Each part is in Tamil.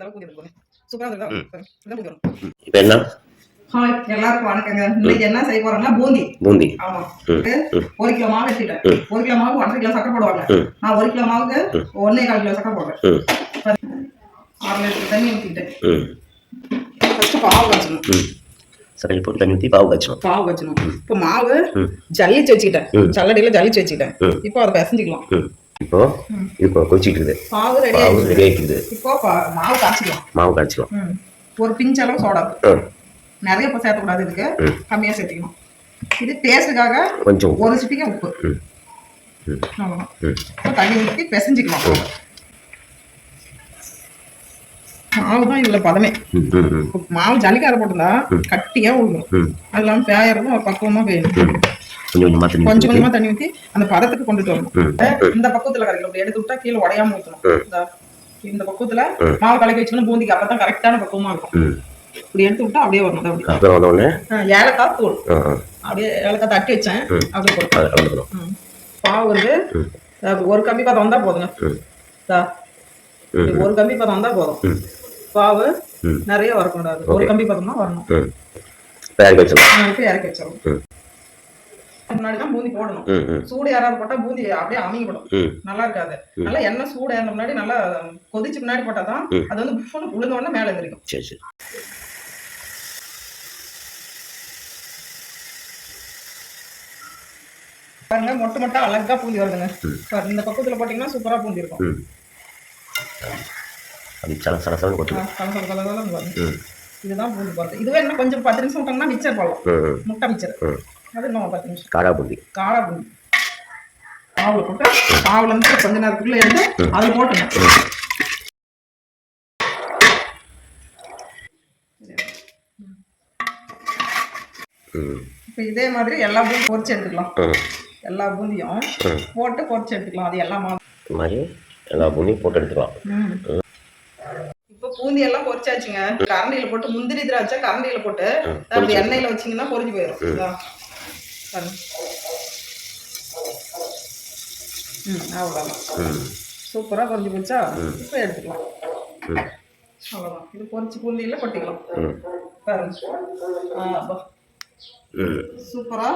அந்த அளவுக்கு பூந்தி சூப்பரா இருந்தா பூந்தி வரும். இப்போ என்ன? ஹாய் எல்லாருக்கும் வணக்கங்க. இன்னைக்கு என்ன செய்ய போறோம்னா பூந்தி. பூந்தி. ஆமா. 1 கிலோ மாவு எடுத்துட்டேன். 1 கிலோ மாவு 1.5 கிலோ சக்கரை போடுவாங்க. நான் 1 கிலோ மாவுக்கு 1.25 கிலோ சக்கரை போடுறேன். 6 லிட்டர் தண்ணி ஊற்றிட்டேன். ஃபர்ஸ்ட் பாவு காய்ச்சணும். சக்கரை போட்டு தண்ணி ஊற்றி பாவு காய்ச்சணும். இப்போ மாவு ஜல்லிச்சு வச்சுக்கிட்டேன். சல்லடையில் ஜல்லிச்சு வச்சுக்கிட்டேன். இப்போ அதை பிசைஞ்சிக்கலாம். இப்போ கொதிச்சிட்டு இருக்குது. பாவு ரெடி ஆகிடுது. இப்போ மாவு காய்ச்சிக்கலாம். ஒரு பிஞ்ச் அளவு சோடா. நிறைய இப்போ சேர்த்தக்கூடாது, இதுக்கு கம்மியாக சேர்த்துக்கணும். இது டேஸ்ட்டுக்காக கொஞ்சம் ஒரு சிட்டிக்கு உப்பு. அவ்வளோதான். தண்ணி ஊற்றி பிசைஞ்சிக்கலாம். மாவு தான் இதில் பதமே. மாவு ஜல்லிக்கார போட்டுருந்தா கட்டியாக விழுகும். அது இல்லாமல் பேயறதும் ஒரு பக்குவமாக வேணும். கொஞ்சம் கொஞ்சமாக தண்ணி ஊற்றி அந்த பதத்துக்கு கொண்டுட்டு வரணும். இந்த பக்கத்தில் கரைக்கணும். எடுத்து விட்டா கீழே உடையாம ஊற்றணும். இந்த பக்கத்தில் மாவு கலக்கி வச்சுக்கணும். பூந்திக்கு அப்போ தான் கரெக்டான பக்குவமாக இருக்கும். இப்படி எடுத்து விட்டா அப்படியே வரணும். ஏலக்காய் தூள் அப்படியே ஏலக்காய் தட்டி வச்சேன். அப்படியே போட்டு பாவு வந்து ஒரு கம்பி பதம் வந்தா போதுங்க. ஒரு கம்பி பதம் வந்தா போதும். பாவு நிறைய வரக்கூடாது. ஒரு கம்பி பதம் தான் வரணும். இறக்கி வச்சிடணும். முன்னாடிதான் பூந்தி போடணும். சூடு யாராவது போட்டா பூந்தி அப்படியே அமைக்கப்படும். நல்லா இருக்காது. நல்லா எண்ணெய் சூடு ஏறின முன்னாடி நல்லா கொதிச்சு முன்னாடி போட்டாதான் அது வந்து உளுந்த உடனே மேல எந்திரிக்கும். பாருங்க, மொட்டை மொட்டை அழகா பூந்தி வருதுங்க. இந்த பக்கத்துல போட்டீங்கன்னா சூப்பரா பூந்தி இருக்கும். இதுதான் பூந்தி போடுறது. இதுவே என்ன கொஞ்சம் 10 நிமிஷம் விட்டோம்னா மிச்சர் போடலாம். முட்டை மிச்சர். அது இன்னும் 10 நிமிஷம். காடா பூந்தி. பாவுல போட்டு பாவுல இருந்து கொஞ்ச நேரத்துக்குள்ள எடுத்து அதில் போட்டுங்க. இப்போ இதே மாதிரி எல்லா பூந்தியும் பொரிச்சு எடுத்துக்கலாம். எல்லா பூந்தியும் போட்டு பொரிச்சு எடுத்துக்கலாம். அது எல்லா பூந்தியும் போட்டு எடுத்துக்கலாம். இப்போ பூந்தி எல்லாம் பொரிச்சாச்சுங்க. கரண்டியில போட்டு முந்திரி திராட்சை கரண்டியில போட்டு அப்படி எண்ணெயில வச்சிங்கன்னா பொரிஞ்சு போயிடும். அவ்வளோதான். சூப்பராக பொரிஞ்சு போச்சா? இப்போ எடுத்துக்கலாம். அவ்வளோதான். இது பொரிச்சு பூந்தியில கொட்டிக்கலாம். பாருங்க, சூப்பரா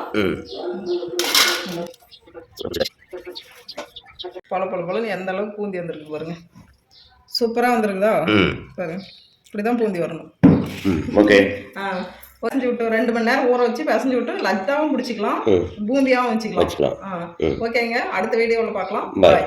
பழன்னு எந்த அளவுக்கு பூந்தி வந்திருக்கு பாருங்க. சூப்பரா வந்திருக்குதா? பாருங்க, இப்படிதான் பூந்தி வரணும். பொரிஞ்சு விட்டு 2 மணி நேரம் ஊற வச்சு பிசைஞ்சு விட்டு லட்டாவும் பிடிச்சிக்கலாம், பூந்தியாவும் வச்சுக்கலாம். ஓகேங்க, அடுத்த வீடியோவில் பார்க்கலாம். பாய்.